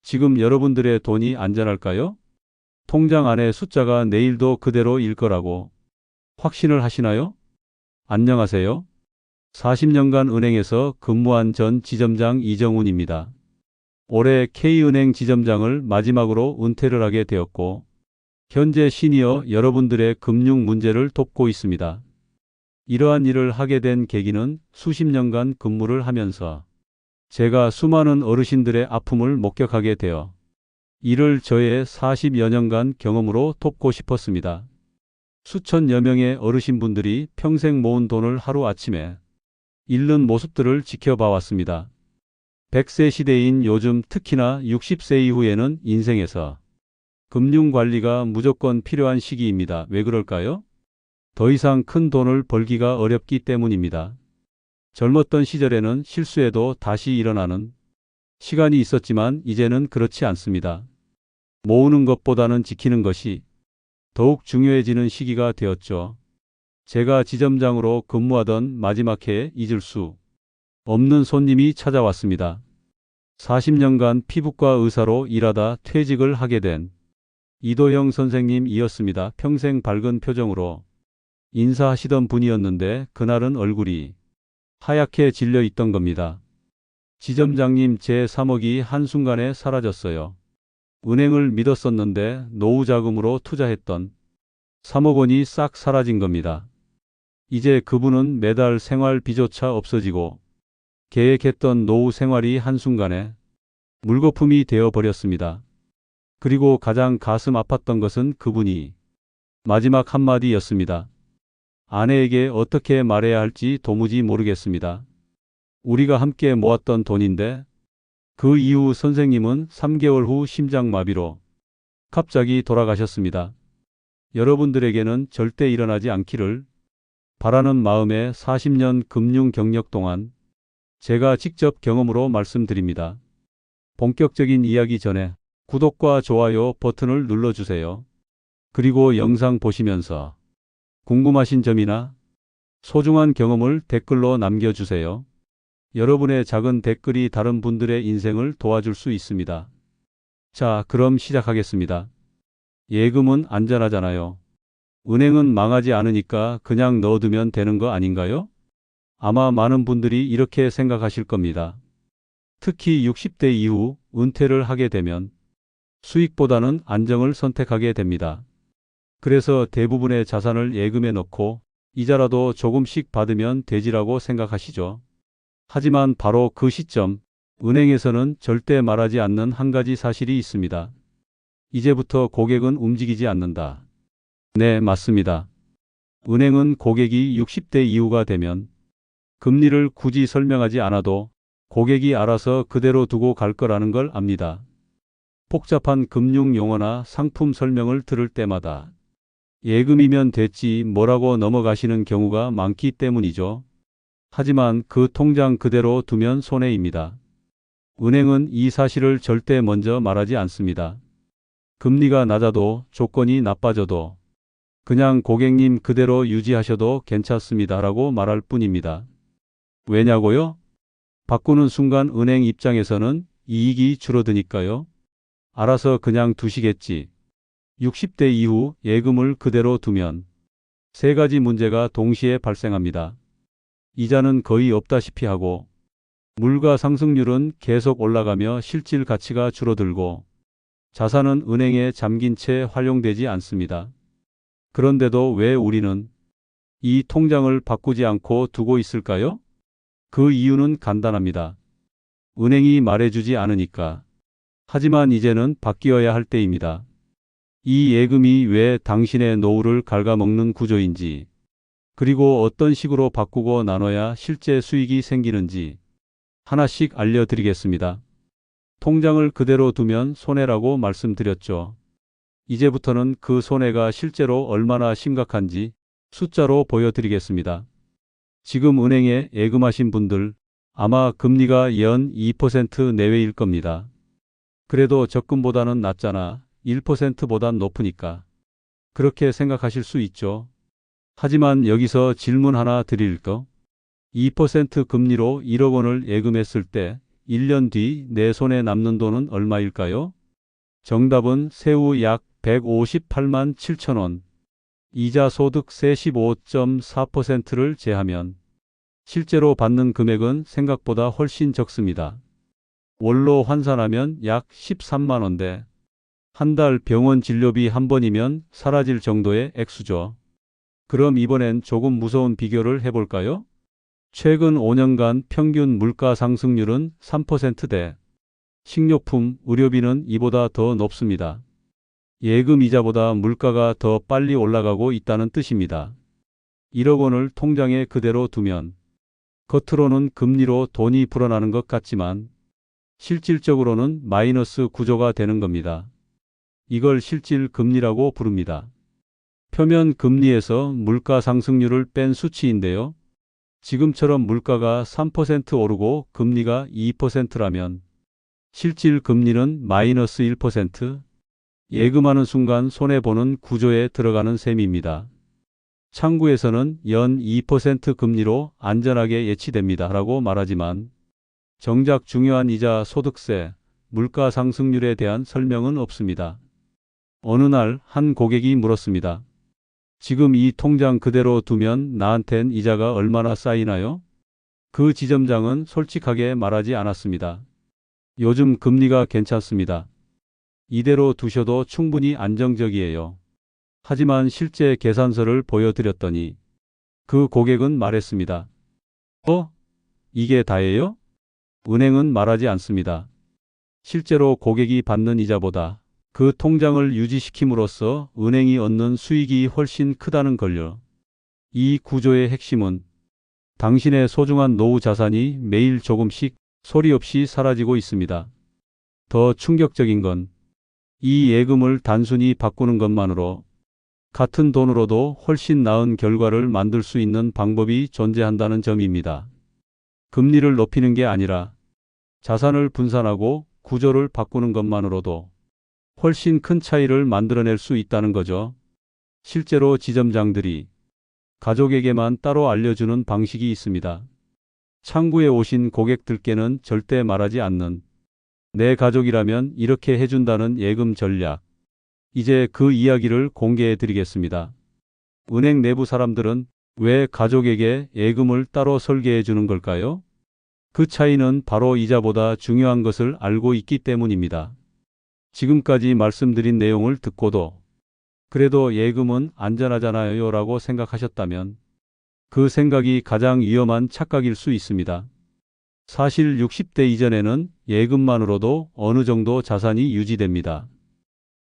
지금 여러분들의 돈이 안전할까요? 통장 안에 숫자가 내일도 그대로일 거라고 확신을 하시나요? 안녕하세요. 40년간 은행에서 근무한 전 지점장 이정훈입니다. 올해 K은행 지점장을 마지막으로 은퇴를 하게 되었고, 현재 시니어 여러분들의 금융 문제를 돕고 있습니다. 이러한 일을 하게 된 계기는 수십 년간 근무를 하면서 제가 수많은 어르신들의 아픔을 목격하게 되어 이를 저의 40여 년간 경험으로 돕고 싶었습니다. 수천여 명의 어르신분들이 평생 모은 돈을 하루아침에 잃는 모습들을 지켜봐 왔습니다. 100세 시대인 요즘 특히나 60세 이후에는 인생에서 금융관리가 무조건 필요한 시기입니다. 왜 그럴까요? 더 이상 큰 돈을 벌기가 어렵기 때문입니다. 젊었던 시절에는 실수해도 다시 일어나는 시간이 있었지만 이제는 그렇지 않습니다. 모으는 것보다는 지키는 것이 더욱 중요해지는 시기가 되었죠. 제가 지점장으로 근무하던 마지막 해에 잊을 수 없는 손님이 찾아왔습니다. 40년간 피부과 의사로 일하다 퇴직을 하게 된 이도영 선생님이었습니다. 평생 밝은 표정으로 인사하시던 분이었는데 그날은 얼굴이 하얗게 질려 있던 겁니다. 지점장님, 제 3억이 한순간에 사라졌어요. 은행을 믿었었는데 노후 자금으로 투자했던 3억 원이 싹 사라진 겁니다. 이제 그분은 매달 생활비조차 없어지고 계획했던 노후 생활이 한순간에 물거품이 되어 버렸습니다. 그리고 가장 가슴 아팠던 것은 그분이 마지막 한마디였습니다. 아내에게 어떻게 말해야 할지 도무지 모르겠습니다. 우리가 함께 모았던 돈인데. 그 이후 선생님은 3개월 후 심장마비로 갑자기 돌아가셨습니다. 여러분들에게는 절대 일어나지 않기를 바라는 마음에 40년 금융 경력 동안 제가 직접 경험으로 말씀드립니다. 본격적인 이야기 전에 구독과 좋아요 버튼을 눌러주세요. 그리고 영상 보시면서 궁금하신 점이나 소중한 경험을 댓글로 남겨주세요. 여러분의 작은 댓글이 다른 분들의 인생을 도와줄 수 있습니다. 자, 그럼 시작하겠습니다. 예금은 안전하잖아요. 은행은 망하지 않으니까 그냥 넣어두면 되는 거 아닌가요? 아마 많은 분들이 이렇게 생각하실 겁니다. 특히 60대 이후 은퇴를 하게 되면 수익보다는 안정을 선택하게 됩니다. 그래서 대부분의 자산을 예금에 넣고 이자라도 조금씩 받으면 되지라고 생각하시죠. 하지만 바로 그 시점, 은행에서는 절대 말하지 않는 한 가지 사실이 있습니다. 이제부터 고객은 움직이지 않는다. 네, 맞습니다. 은행은 고객이 60대 이후가 되면 금리를 굳이 설명하지 않아도 고객이 알아서 그대로 두고 갈 거라는 걸 압니다. 복잡한 금융 용어나 상품 설명을 들을 때마다 예금이면 됐지 뭐라고 넘어가시는 경우가 많기 때문이죠. 하지만 그 통장 그대로 두면 손해입니다. 은행은 이 사실을 절대 먼저 말하지 않습니다. 금리가 낮아도 조건이 나빠져도 그냥 고객님 그대로 유지하셔도 괜찮습니다라고 말할 뿐입니다. 왜냐고요? 바꾸는 순간 은행 입장에서는 이익이 줄어드니까요. 알아서 그냥 두시겠지. 60대 이후 예금을 그대로 두면 세 가지 문제가 동시에 발생합니다. 이자는 거의 없다시피 하고 물가 상승률은 계속 올라가며 실질 가치가 줄어들고 자산은 은행에 잠긴 채 활용되지 않습니다. 그런데도 왜 우리는 이 통장을 바꾸지 않고 두고 있을까요? 그 이유는 간단합니다. 은행이 말해주지 않으니까. 하지만 이제는 바뀌어야 할 때입니다. 이 예금이 왜 당신의 노후를 갉아먹는 구조인지, 그리고 어떤 식으로 바꾸고 나눠야 실제 수익이 생기는지 하나씩 알려드리겠습니다. 통장을 그대로 두면 손해라고 말씀드렸죠. 이제부터는 그 손해가 실제로 얼마나 심각한지 숫자로 보여드리겠습니다. 지금 은행에 예금하신 분들 아마 금리가 연 2% 내외일 겁니다. 그래도 적금보다는 낫잖아. 1%보단 높으니까. 그렇게 생각하실 수 있죠. 하지만 여기서 질문 하나 드릴까? 2% 금리로 1억 원을 예금했을 때 1년 뒤 내 손에 남는 돈은 얼마일까요? 정답은 새우 약 158만 7천 원. 이자 소득세 15.4%를 제하면 실제로 받는 금액은 생각보다 훨씬 적습니다. 월로 환산하면 약 13만 원대. 한 달 병원 진료비 한 번이면 사라질 정도의 액수죠. 그럼 이번엔 조금 무서운 비교를 해볼까요? 최근 5년간 평균 물가 상승률은 3%대. 식료품, 의료비는 이보다 더 높습니다. 예금 이자보다 물가가 더 빨리 올라가고 있다는 뜻입니다. 1억 원을 통장에 그대로 두면 겉으로는 금리로 돈이 불어나는 것 같지만 실질적으로는 마이너스 구조가 되는 겁니다. 이걸 실질 금리라고 부릅니다. 표면 금리에서 물가 상승률을 뺀 수치인데요. 지금처럼 물가가 3% 오르고 금리가 2%라면 실질 금리는 마이너스 1%. 예금하는 순간 손해보는 구조에 들어가는 셈입니다. 창구에서는 연 2% 금리로 안전하게 예치됩니다 라고 말하지만 정작 중요한 이자, 소득세, 물가 상승률에 대한 설명은 없습니다. 어느 날 한 고객이 물었습니다. 지금 이 통장 그대로 두면 나한텐 이자가 얼마나 쌓이나요? 그 지점장은 솔직하게 말하지 않았습니다. 요즘 금리가 괜찮습니다. 이대로 두셔도 충분히 안정적이에요. 하지만 실제 계산서를 보여드렸더니 그 고객은 말했습니다. 이게 다예요? 은행은 말하지 않습니다. 실제로 고객이 받는 이자보다 그 통장을 유지시킴으로써 은행이 얻는 수익이 훨씬 크다는 걸요. 이 구조의 핵심은 당신의 소중한 노후 자산이 매일 조금씩 소리 없이 사라지고 있습니다. 더 충격적인 건 이 예금을 단순히 바꾸는 것만으로 같은 돈으로도 훨씬 나은 결과를 만들 수 있는 방법이 존재한다는 점입니다. 금리를 높이는 게 아니라 자산을 분산하고 구조를 바꾸는 것만으로도 훨씬 큰 차이를 만들어낼 수 있다는 거죠. 실제로 지점장들이 가족에게만 따로 알려주는 방식이 있습니다. 창구에 오신 고객들께는 절대 말하지 않는 내 가족이라면 이렇게 해준다는 예금 전략. 이제 그 이야기를 공개해 드리겠습니다. 은행 내부 사람들은 왜 가족에게 예금을 따로 설계해 주는 걸까요? 그 차이는 바로 이자보다 중요한 것을 알고 있기 때문입니다. 지금까지 말씀드린 내용을 듣고도 그래도 예금은 안전하잖아요 라고 생각하셨다면 그 생각이 가장 위험한 착각일 수 있습니다. 사실 60대 이전에는 예금만으로도 어느 정도 자산이 유지됩니다.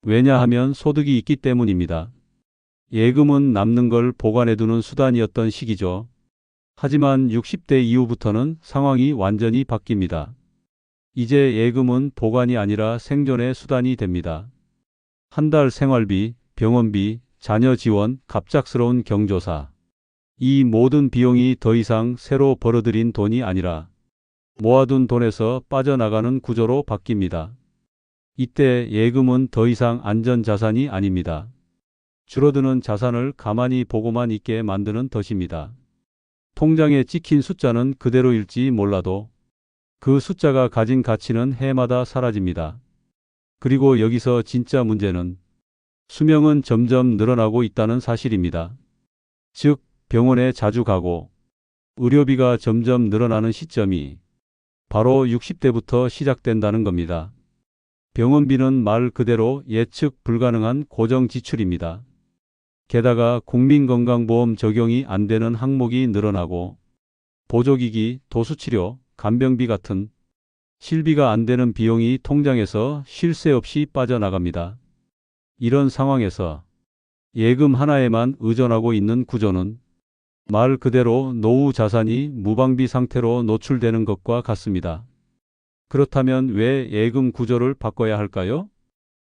왜냐하면 소득이 있기 때문입니다. 예금은 남는 걸 보관해두는 수단이었던 시기죠. 하지만 60대 이후부터는 상황이 완전히 바뀝니다. 이제 예금은 보관이 아니라 생존의 수단이 됩니다. 한 달 생활비, 병원비, 자녀 지원, 갑작스러운 경조사. 이 모든 비용이 더 이상 새로 벌어들인 돈이 아니라 모아둔 돈에서 빠져나가는 구조로 바뀝니다. 이때 예금은 더 이상 안전자산이 아닙니다. 줄어드는 자산을 가만히 보고만 있게 만드는 덫입니다. 통장에 찍힌 숫자는 그대로일지 몰라도 그 숫자가 가진 가치는 해마다 사라집니다. 그리고 여기서 진짜 문제는 수명은 점점 늘어나고 있다는 사실입니다. 즉, 병원에 자주 가고 의료비가 점점 늘어나는 시점이 바로 60대부터 시작된다는 겁니다. 병원비는 말 그대로 예측 불가능한 고정 지출입니다. 게다가 국민건강보험 적용이 안 되는 항목이 늘어나고 보조기기, 도수치료, 간병비 같은 실비가 안 되는 비용이 통장에서 쉴 새 없이 빠져나갑니다. 이런 상황에서 예금 하나에만 의존하고 있는 구조는 말 그대로 노후 자산이 무방비 상태로 노출되는 것과 같습니다. 그렇다면 왜 예금 구조를 바꿔야 할까요?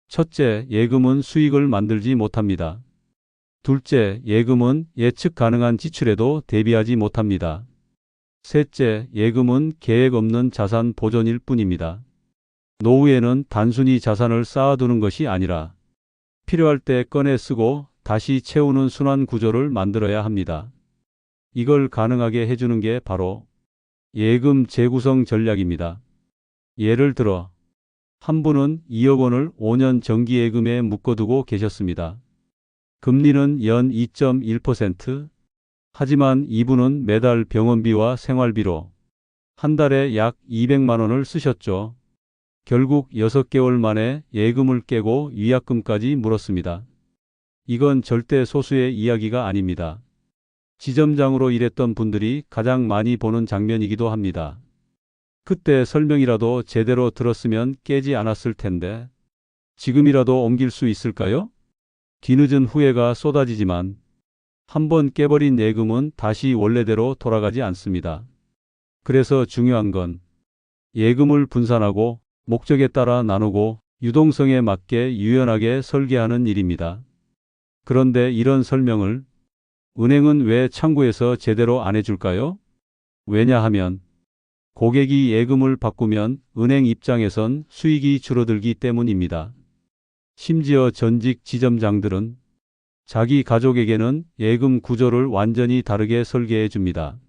첫째, 예금은 수익을 만들지 못합니다. 둘째, 예금은 예측 가능한 지출에도 대비하지 못합니다. 셋째, 예금은 계획 없는 자산 보존일 뿐입니다. 노후에는 단순히 자산을 쌓아두는 것이 아니라 필요할 때 꺼내 쓰고 다시 채우는 순환 구조를 만들어야 합니다. 이걸 가능하게 해주는 게 바로 예금 재구성 전략입니다. 예를 들어 한 분은 2억 원을 5년 정기예금에 묶어두고 계셨습니다. 금리는 연 2.1%. 하지만 이분은 매달 병원비와 생활비로 한 달에 약 200만 원을 쓰셨죠. 결국 6개월 만에 예금을 깨고 위약금까지 물었습니다. 이건 절대 소수의 이야기가 아닙니다. 지점장으로 일했던 분들이 가장 많이 보는 장면이기도 합니다. 그때 설명이라도 제대로 들었으면 깨지 않았을 텐데 지금이라도 옮길 수 있을까요? 뒤늦은 후회가 쏟아지지만 한번 깨버린 예금은 다시 원래대로 돌아가지 않습니다. 그래서 중요한 건 예금을 분산하고 목적에 따라 나누고 유동성에 맞게 유연하게 설계하는 일입니다. 그런데 이런 설명을 은행은 왜 창구에서 제대로 안 해줄까요? 왜냐하면 고객이 예금을 바꾸면 은행 입장에선 수익이 줄어들기 때문입니다. 심지어 전직 지점장들은 자기 가족에게는 예금 구조를 완전히 다르게 설계해 줍니다.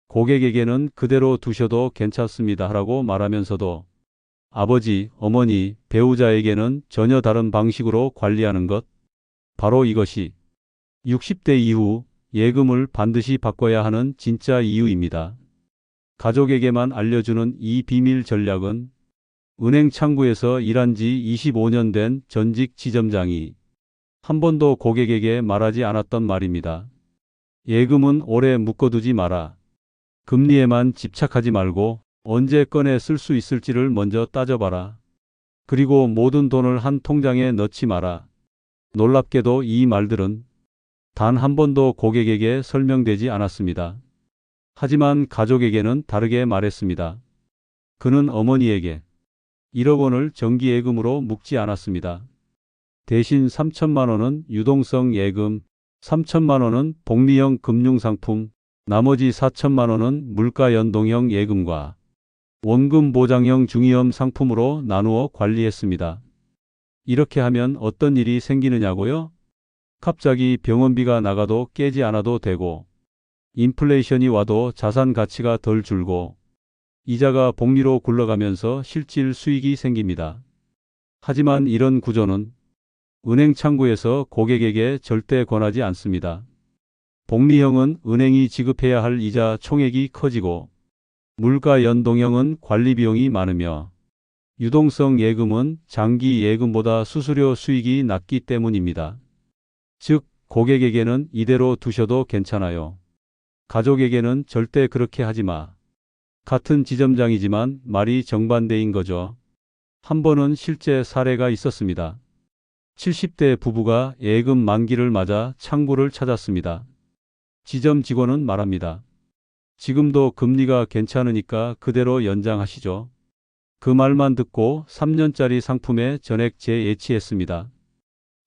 고객에게는 그대로 두셔도 괜찮습니다 라고 말하면서도 아버지, 어머니, 배우자에게는 전혀 다른 방식으로 관리하는 것. 바로 이것이 60대 이후 예금을 반드시 바꿔야 하는 진짜 이유입니다. 가족에게만 알려주는 이 비밀 전략은 은행 창구에서 일한 지 25년 된 전직 지점장이 한 번도 고객에게 말하지 않았던 말입니다. 예금은 오래 묶어두지 마라. 금리에만 집착하지 말고 언제 꺼내 쓸 수 있을지를 먼저 따져봐라. 그리고 모든 돈을 한 통장에 넣지 마라. 놀랍게도 이 말들은 단 한 번도 고객에게 설명되지 않았습니다. 하지만 가족에게는 다르게 말했습니다. 그는 어머니에게 1억 원을 정기예금으로 묶지 않았습니다. 대신 3천만 원은 유동성 예금, 3천만 원은 복리형 금융상품, 나머지 4천만 원은 물가연동형 예금과 원금 보장형 중위험 상품으로 나누어 관리했습니다. 이렇게 하면 어떤 일이 생기느냐고요? 갑자기 병원비가 나가도 깨지 않아도 되고 인플레이션이 와도 자산 가치가 덜 줄고 이자가 복리로 굴러가면서 실질 수익이 생깁니다. 하지만 이런 구조는 은행 창구에서 고객에게 절대 권하지 않습니다. 복리형은 은행이 지급해야 할 이자 총액이 커지고 물가 연동형은 관리 비용이 많으며 유동성 예금은 장기 예금보다 수수료 수익이 낮기 때문입니다. 즉, 고객에게는 이대로 두셔도 괜찮아요. 가족에게는 절대 그렇게 하지 마. 같은 지점장이지만 말이 정반대인 거죠. 한 번은 실제 사례가 있었습니다. 70대 부부가 예금 만기를 맞아 창구를 찾았습니다. 지점 직원은 말합니다. 지금도 금리가 괜찮으니까 그대로 연장하시죠. 그 말만 듣고 3년짜리 상품에 전액 재예치했습니다.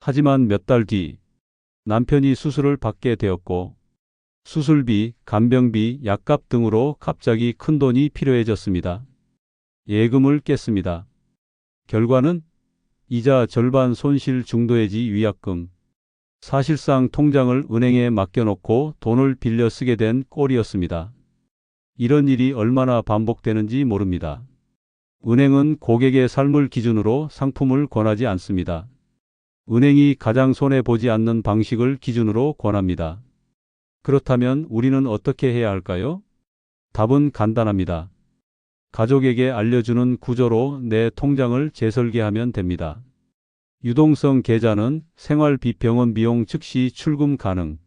하지만 몇 달 뒤 남편이 수술을 받게 되었고 수술비, 간병비, 약값 등으로 갑자기 큰 돈이 필요해졌습니다. 예금을 깼습니다. 결과는 이자 절반 손실 중도해지 위약금. 사실상 통장을 은행에 맡겨놓고 돈을 빌려 쓰게 된 꼴이었습니다. 이런 일이 얼마나 반복되는지 모릅니다. 은행은 고객의 삶을 기준으로 상품을 권하지 않습니다. 은행이 가장 손해보지 않는 방식을 기준으로 권합니다. 그렇다면 우리는 어떻게 해야 할까요? 답은 간단합니다. 가족에게 알려주는 구조로 내 통장을 재설계하면 됩니다. 유동성 계좌는 생활비 병원 비용 즉시 출금 가능.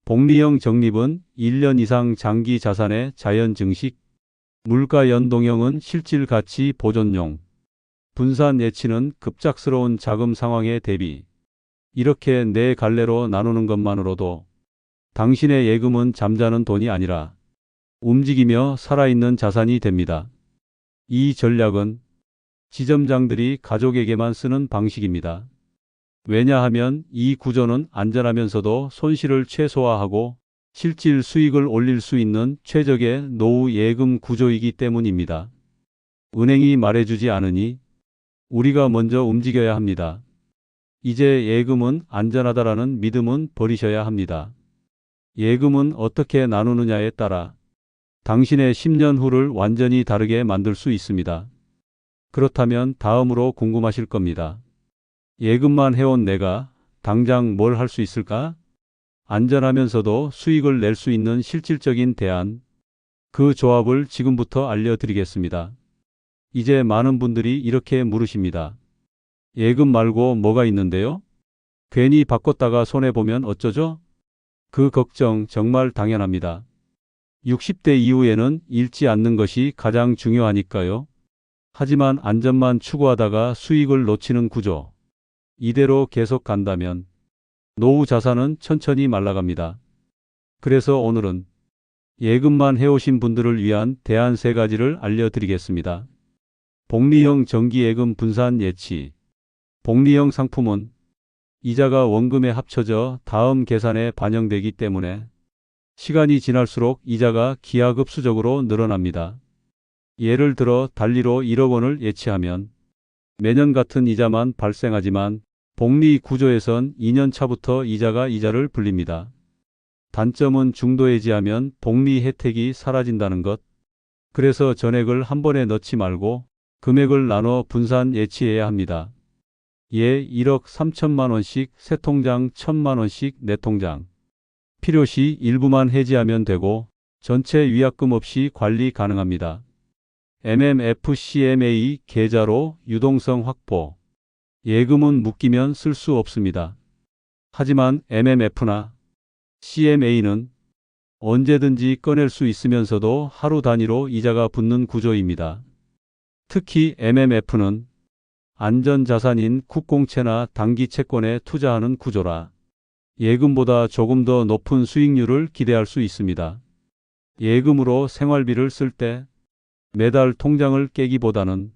복리형 적립은 1년 이상 장기 자산의 자연 증식. 물가 연동형은 실질 가치 보존용. 분산 예치는 급작스러운 자금 상황에 대비. 이렇게 네 갈래로 나누는 것만으로도 당신의 예금은 잠자는 돈이 아니라 움직이며 살아있는 자산이 됩니다. 이 전략은 지점장들이 가족에게만 쓰는 방식입니다. 왜냐하면 이 구조는 안전하면서도 손실을 최소화하고 실질 수익을 올릴 수 있는 최적의 노후 예금 구조이기 때문입니다. 은행이 말해주지 않으니 우리가 먼저 움직여야 합니다. 이제 예금은 안전하다라는 믿음은 버리셔야 합니다. 예금은 어떻게 나누느냐에 따라 당신의 10년 후를 완전히 다르게 만들 수 있습니다. 그렇다면 다음으로 궁금하실 겁니다. 예금만 해온 내가 당장 뭘 할 수 있을까? 안전하면서도 수익을 낼 수 있는 실질적인 대안, 그 조합을 지금부터 알려드리겠습니다. 이제 많은 분들이 이렇게 물으십니다. 예금 말고 뭐가 있는데요? 괜히 바꿨다가 손해보면 어쩌죠? 그 걱정 정말 당연합니다. 60대 이후에는 잃지 않는 것이 가장 중요하니까요. 하지만 안전만 추구하다가 수익을 놓치는 구조. 이대로 계속 간다면 노후 자산은 천천히 말라갑니다. 그래서 오늘은 예금만 해오신 분들을 위한 대안 3가지를 알려드리겠습니다. 복리형 정기예금 분산 예치. 복리형 상품은 이자가 원금에 합쳐져 다음 계산에 반영되기 때문에 시간이 지날수록 이자가 기하급수적으로 늘어납니다. 예를 들어 달리로 1억 원을 예치하면 매년 같은 이자만 발생하지만 복리 구조에선 2년 차부터 이자를 불립니다. 단점은 중도 해지하면 복리 혜택이 사라진다는 것. 그래서 전액을 한 번에 넣지 말고 금액을 나눠 분산 예치해야 합니다. 예 1억 3천만 원씩 세 통장 1천만 원씩 네 통장. 필요시 일부만 해지하면 되고 전체 위약금 없이 관리 가능합니다. MMFCMA 계좌로 유동성 확보. 예금은 묶이면 쓸 수 없습니다. 하지만 MMF나 CMA는 언제든지 꺼낼 수 있으면서도 하루 단위로 이자가 붙는 구조입니다. 특히 MMF는 안전자산인 국공채나 단기 채권에 투자하는 구조라 예금보다 조금 더 높은 수익률을 기대할 수 있습니다. 예금으로 생활비를 쓸 때 매달 통장을 깨기보다는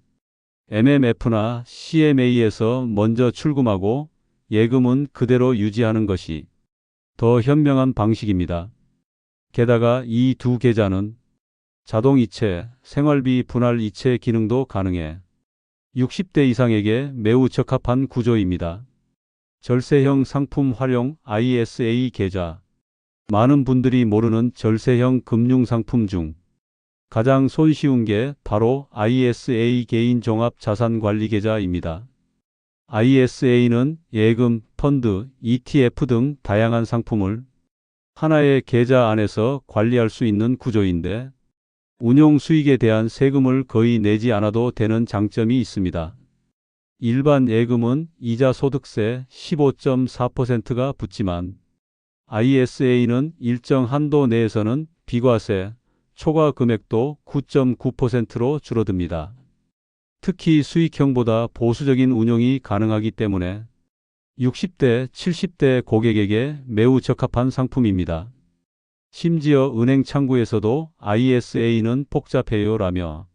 MMF나 CMA에서 먼저 출금하고 예금은 그대로 유지하는 것이 더 현명한 방식입니다. 게다가 이 두 계좌는 자동이체, 생활비 분할 이체 기능도 가능해 60대 이상에게 매우 적합한 구조입니다. 절세형 상품 활용 ISA 계좌. 많은 분들이 모르는 절세형 금융상품 중 가장 손쉬운 게 바로 ISA 개인 종합 자산관리 계좌입니다. ISA는 예금, 펀드, ETF 등 다양한 상품을 하나의 계좌 안에서 관리할 수 있는 구조인데 운용 수익에 대한 세금을 거의 내지 않아도 되는 장점이 있습니다. 일반 예금은 이자 소득세 15.4%가 붙지만 ISA는 일정 한도 내에서는 비과세, 초과 금액도 9.9%로 줄어듭니다. 특히 수익형보다 보수적인 운용이 가능하기 때문에 60대, 70대 고객에게 매우 적합한 상품입니다. 심지어 은행 창구에서도 ISA는 복잡해요라며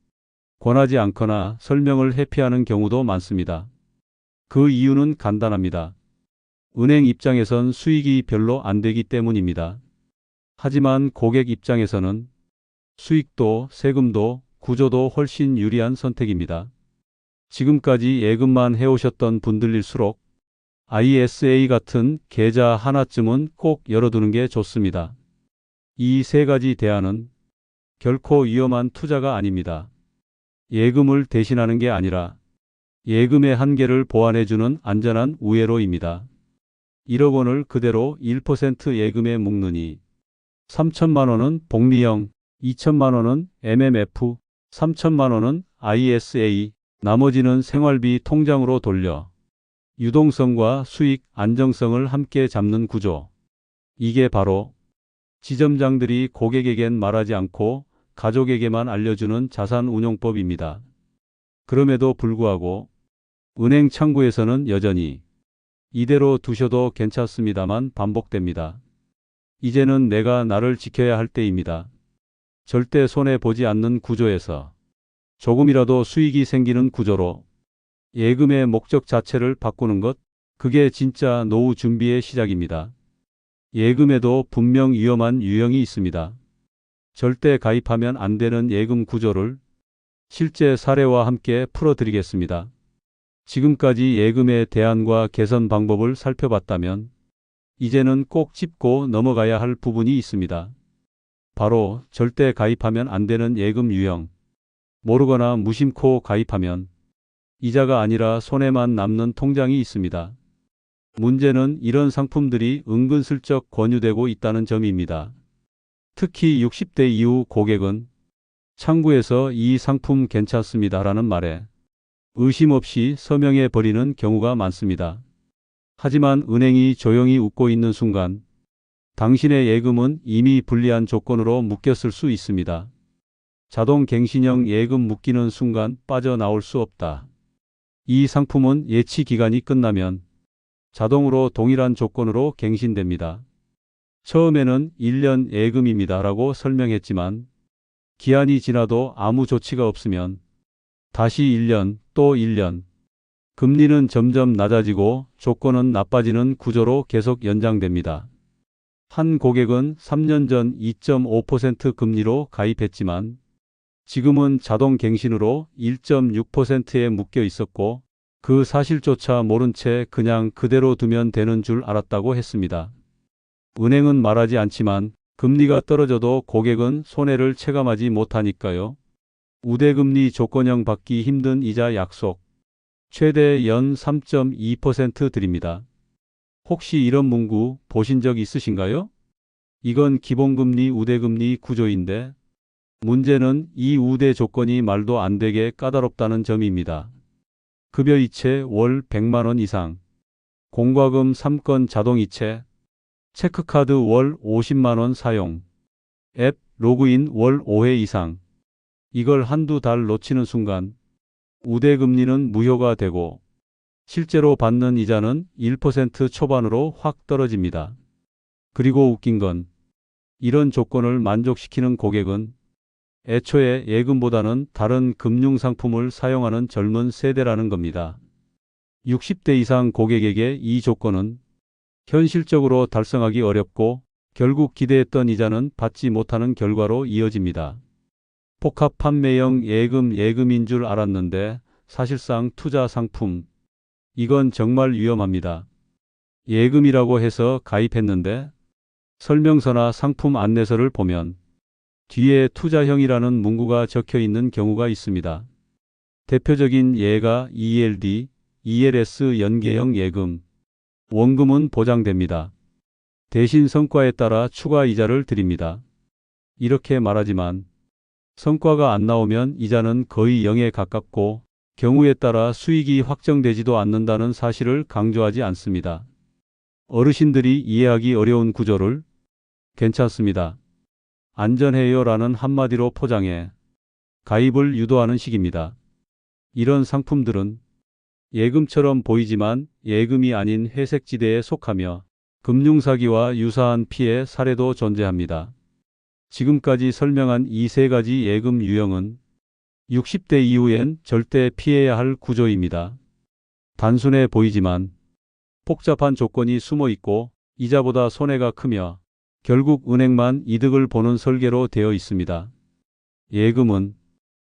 권하지 않거나 설명을 회피하는 경우도 많습니다. 그 이유는 간단합니다. 은행 입장에선 수익이 별로 안 되기 때문입니다. 하지만 고객 입장에서는 수익도 세금도 구조도 훨씬 유리한 선택입니다. 지금까지 예금만 해오셨던 분들일수록 ISA 같은 계좌 하나쯤은 꼭 열어두는 게 좋습니다. 이 3가지 대안은 결코 위험한 투자가 아닙니다. 예금을 대신하는 게 아니라 예금의 한계를 보완해주는 안전한 우회로입니다. 1억 원을 그대로 1% 예금에 묶느니 3천만 원은 복리형, 2천만 원은 MMF, 3천만 원은 ISA, 나머지는 생활비 통장으로 돌려 유동성과 수익, 안정성을 함께 잡는 구조. 이게 바로 지점장들이 고객에겐 말하지 않고 가족에게만 알려주는 자산 운용법입니다. 그럼에도 불구하고 은행 창구에서는 여전히 이대로 두셔도 괜찮습니다만 반복됩니다. 이제는 내가 나를 지켜야 할 때입니다. 절대 손해보지 않는 구조에서 조금이라도 수익이 생기는 구조로 예금의 목적 자체를 바꾸는 것, 그게 진짜 노후 준비의 시작입니다. 예금에도 분명 위험한 유형이 있습니다. 절대 가입하면 안 되는 예금 구조를 실제 사례와 함께 풀어드리겠습니다. 지금까지 예금의 대안과 개선 방법을 살펴봤다면 이제는 꼭 짚고 넘어가야 할 부분이 있습니다. 바로 절대 가입하면 안 되는 예금 유형. 모르거나 무심코 가입하면 이자가 아니라 손해만 남는 통장이 있습니다. 문제는 이런 상품들이 은근슬쩍 권유되고 있다는 점입니다. 특히 60대 이후 고객은 창구에서 이 상품 괜찮습니다라는 말에 의심 없이 서명해 버리는 경우가 많습니다. 하지만 은행이 조용히 웃고 있는 순간 당신의 예금은 이미 불리한 조건으로 묶였을 수 있습니다. 자동 갱신형 예금 묶이는 순간 빠져나올 수 없다. 이 상품은 예치 기간이 끝나면 자동으로 동일한 조건으로 갱신됩니다. 처음에는 1년 예금입니다 라고 설명했지만 기한이 지나도 아무 조치가 없으면 다시 1년, 또 1년. 금리는 점점 낮아지고 조건은 나빠지는 구조로 계속 연장됩니다. 한 고객은 3년 전 2.5% 금리로 가입했지만 지금은 자동 갱신으로 1.6%에 묶여 있었고 그 사실조차 모른 채 그냥 그대로 두면 되는 줄 알았다고 했습니다. 은행은 말하지 않지만 금리가 떨어져도 고객은 손해를 체감하지 못하니까요. 우대금리 조건형 받기 힘든 이자 약속. 최대 연 3.2% 드립니다. 혹시 이런 문구 보신 적 있으신가요? 이건 기본금리 우대금리 구조인데 문제는 이 우대 조건이 말도 안 되게 까다롭다는 점입니다. 급여 이체 월 100만 원 이상, 공과금 3건 자동 이체, 체크카드 월 50만 원 사용, 앱 로그인 월 5회 이상. 이걸 한두 달 놓치는 순간 우대금리는 무효가 되고 실제로 받는 이자는 1% 초반으로 확 떨어집니다. 그리고 웃긴 건 이런 조건을 만족시키는 고객은 애초에 예금보다는 다른 금융상품을 사용하는 젊은 세대라는 겁니다. 60대 이상 고객에게 이 조건은 현실적으로 달성하기 어렵고 결국 기대했던 이자는 받지 못하는 결과로 이어집니다. 복합 판매형 예금인 줄 알았는데 사실상 투자 상품. 이건 정말 위험합니다. 예금이라고 해서 가입했는데 설명서나 상품 안내서를 보면 뒤에 투자형이라는 문구가 적혀 있는 경우가 있습니다. 대표적인 예가 ELD, ELS 연계형 예금. 원금은 보장됩니다. 대신 성과에 따라 추가 이자를 드립니다. 이렇게 말하지만 성과가 안 나오면 이자는 거의 0에 가깝고 경우에 따라 수익이 확정되지도 않는다는 사실을 강조하지 않습니다. 어르신들이 이해하기 어려운 구조를 괜찮습니다. 안전해요 라는 한마디로 포장해 가입을 유도하는 식입니다. 이런 상품들은 예금처럼 보이지만 예금이 아닌 회색지대에 속하며 금융사기와 유사한 피해 사례도 존재합니다. 지금까지 설명한 이 세 가지 예금 유형은 60대 이후엔 절대 피해야 할 구조입니다. 단순해 보이지만 복잡한 조건이 숨어 있고 이자보다 손해가 크며 결국 은행만 이득을 보는 설계로 되어 있습니다. 예금은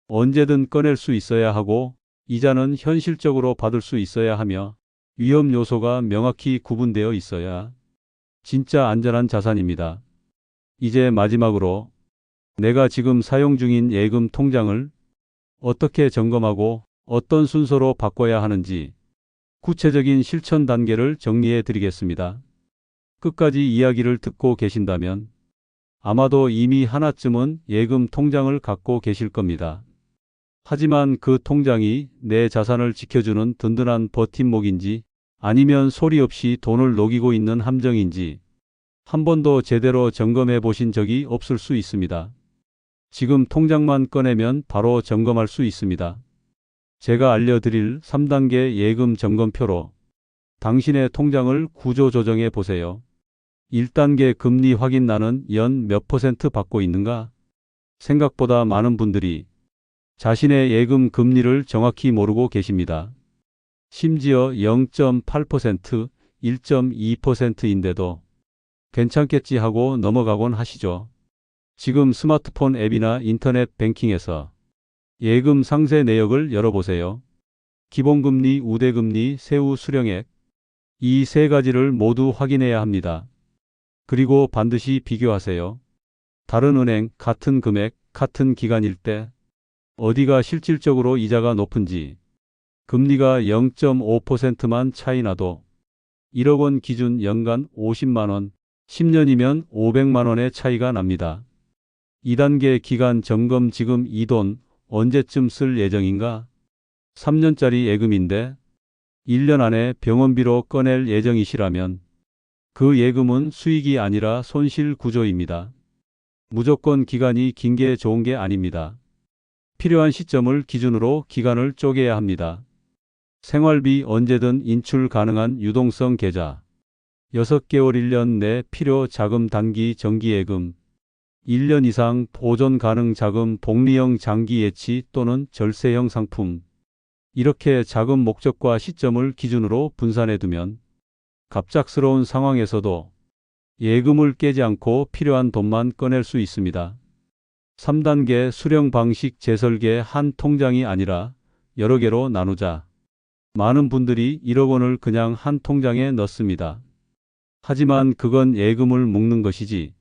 언제든 꺼낼 수 있어야 하고 이자는 현실적으로 받을 수 있어야 하며 위험 요소가 명확히 구분되어 있어야 진짜 안전한 자산입니다. 이제 마지막으로 내가 지금 사용 중인 예금 통장을 어떻게 점검하고 어떤 순서로 바꿔야 하는지 구체적인 실천 단계를 정리해 드리겠습니다. 끝까지 이야기를 듣고 계신다면 아마도 이미 하나쯤은 예금 통장을 갖고 계실 겁니다. 하지만 그 통장이 내 자산을 지켜주는 든든한 버팀목인지 아니면 소리 없이 돈을 녹이고 있는 함정인지 한 번도 제대로 점검해 보신 적이 없을 수 있습니다. 지금 통장만 꺼내면 바로 점검할 수 있습니다. 제가 알려드릴 3단계 예금 점검표로 당신의 통장을 구조 조정해 보세요. 1단계 금리 확인. 나는 연 몇 % 받고 있는가? 생각보다 많은 분들이 자신의 예금 금리를 정확히 모르고 계십니다. 심지어 0.8%, 1.2%인데도 괜찮겠지 하고 넘어가곤 하시죠. 지금 스마트폰 앱이나 인터넷 뱅킹에서 예금 상세 내역을 열어보세요. 기본금리, 우대금리, 세후 수령액. 이 세 가지를 모두 확인해야 합니다. 그리고 반드시 비교하세요. 다른 은행 같은 금액, 같은 기간일 때 어디가 실질적으로 이자가 높은지, 금리가 0.5%만 차이 나도 1억 원 기준 연간 50만 원, 10년이면 500만 원의 차이가 납니다. 2단계 기간 점검 지금 이 돈 언제쯤 쓸 예정인가? 3년짜리 예금인데 1년 안에 병원비로 꺼낼 예정이시라면 그 예금은 수익이 아니라 손실 구조입니다. 무조건 기간이 긴 게 좋은 게 아닙니다. 필요한 시점을 기준으로 기간을 쪼개야 합니다. 생활비 언제든 인출 가능한 유동성 계좌 6개월 1년 내 필요 자금 단기 정기예금 1년 이상 보존 가능 자금 복리형 장기 예치 또는 절세형 상품 이렇게 자금 목적과 시점을 기준으로 분산해 두면 갑작스러운 상황에서도 예금을 깨지 않고 필요한 돈만 꺼낼 수 있습니다. 3단계 수령 방식 재설계 한 통장이 아니라 여러 개로 나누자. 많은 분들이 1억 원을 그냥 한 통장에 넣습니다. 하지만 그건 예금을 묶는 것이지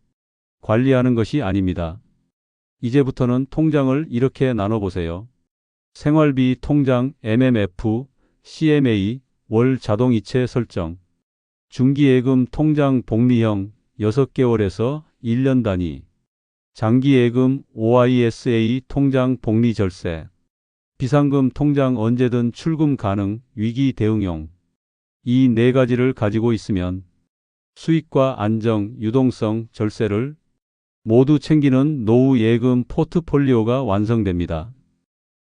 관리하는 것이 아닙니다. 이제부터는 통장을 이렇게 나눠보세요. 생활비 통장 MMF, CMA, 월 자동이체 설정. 중기예금 통장 복리형 6개월에서 1년 단위. 장기예금 OISA 통장 복리 절세. 비상금 통장 언제든 출금 가능 위기 대응용. 이 네 가지를 가지고 있으면 수익과 안정, 유동성, 절세를 모두 챙기는 노후 예금 포트폴리오가 완성됩니다.